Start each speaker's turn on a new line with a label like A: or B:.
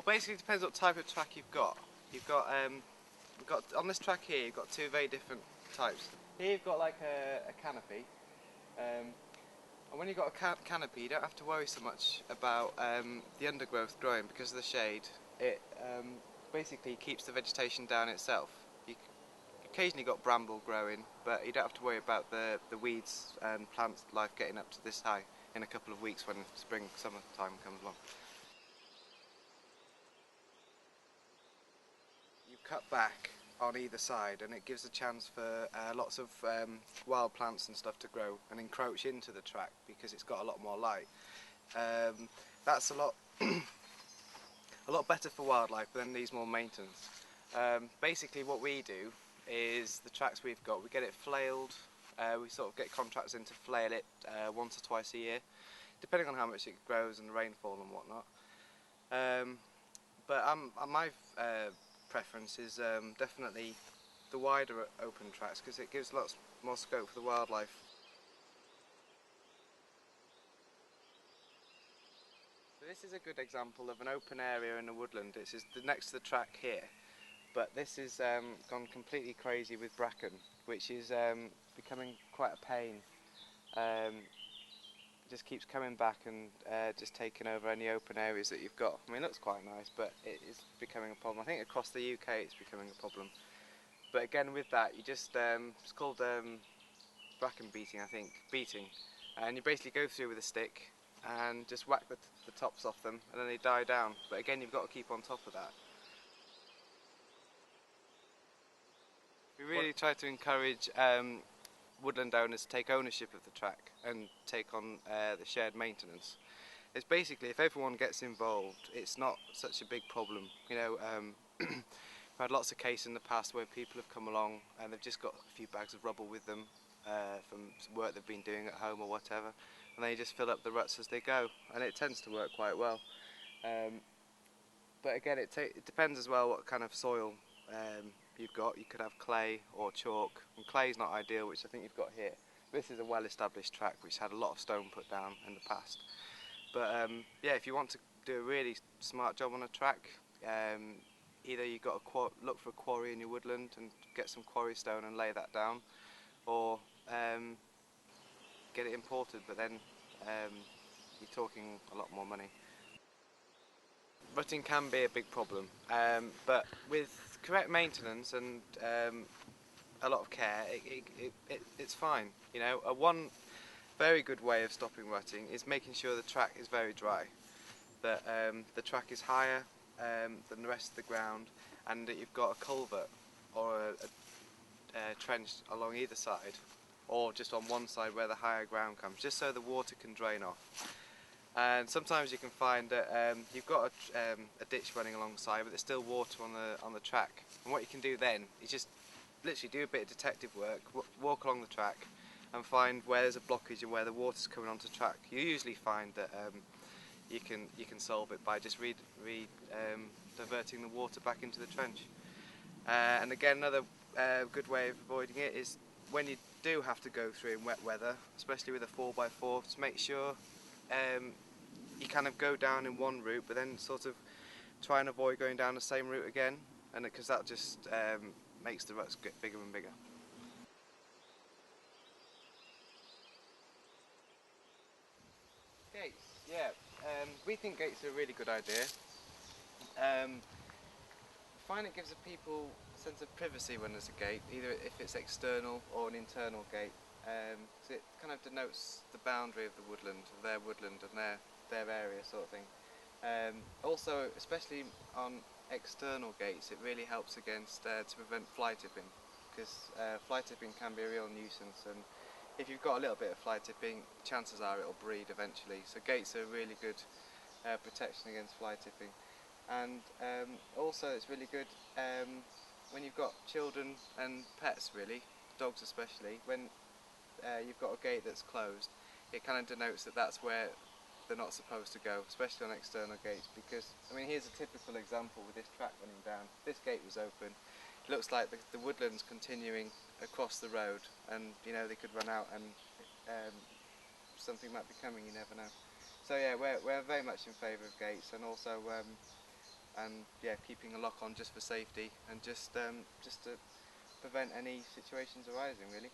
A: Well, basically it depends what type of track you've got. You've got on this track here, you've got two very different types. Here you've got like a canopy, and when you've got a canopy, you don't have to worry so much about the undergrowth growing because of the shade. It basically keeps the vegetation down itself. You occasionally got bramble growing, but you don't have to worry about the weeds and plant life getting up to this high in a couple of weeks when spring, summertime comes along. You cut back on either side and it gives a chance for lots of wild plants and stuff to grow and encroach into the track because it's got a lot more light. That's a lot a lot better for wildlife, but then needs more maintenance. Basically what we do is the tracks we've got, we get it flailed. We sort of get contractors in to flail it once or twice a year, depending on how much it grows and the rainfall and whatnot. But my preference is definitely the wider open tracks because it gives lots more scope for the wildlife. So this is a good example of an open area in a woodland. This is next to the track here, but this is gone completely crazy with bracken, which is becoming quite a pain. Just keeps coming back and just taking over any open areas that you've got. I mean, it looks quite nice, but it is becoming a problem. I think across the UK it's becoming a problem. But again, with that, you just it's called bracken beating, I think, beating, and you basically go through with a stick and just whack the tops off them, and then they die down. But again, you've got to keep on top of that. We really try to encourage woodland owners to take ownership of the track and take on the shared maintenance. It's basically, if everyone gets involved, it's not such a big problem. You know, we've had lots of cases in the past where people have come along and they've just got a few bags of rubble with them from work they've been doing at home or whatever, and they just fill up the ruts as they go, and it tends to work quite well. But again, it depends as well what kind of soil you've got. You could have clay or chalk, and clay is not ideal, which I think you've got here. This is a well-established track which had a lot of stone put down in the past. But yeah, if you want to do a really smart job on a track, either you've got to look for a quarry in your woodland and get some quarry stone and lay that down, or get it imported, but then you're talking a lot more money. Rutting can be a big problem, but with correct maintenance and a lot of care, it's fine. You know, one very good way of stopping rutting is making sure the track is very dry, that the track is higher than the rest of the ground, and that you've got a culvert or a trench along either side, or just on one side where the higher ground comes, just so the water can drain off. And sometimes you can find that you've got a ditch running alongside, but there's still water on the track. And what you can do then is just literally do a bit of detective work, walk along the track, and find where there's a blockage and where the water's coming onto track. You usually find that you can solve it by just diverting the water back into the trench. And again, another good way of avoiding it is when you do have to go through in wet weather, especially with a 4x4, just make sure you kind of go down in one route, but then sort of try and avoid going down the same route again, and because that just makes the ruts get bigger and bigger. Gates, yeah, we think gates are a really good idea. I find it gives the people a sense of privacy when there's a gate, either if it's external or an internal gate. So it kind of denotes the boundary of the woodland, of their woodland and their area sort of thing. Also, especially on external gates, it really helps against to prevent fly tipping, because fly tipping can be a real nuisance, and if you've got a little bit of fly tipping, chances are it'll breed eventually. So gates are a really good protection against fly tipping. And also it's really good when you've got children and pets, really, dogs especially, when you've got a gate that's closed, it kind of denotes that that's where they're not supposed to go, especially on external gates, because, I mean, here's a typical example with this track running down. This gate was open. It looks like the woodland's continuing across the road, and, you know, they could run out and something might be coming, you never know. So yeah, we're very much in favour of gates, and also and yeah, keeping a lock on just for safety and just to prevent any situations arising, really.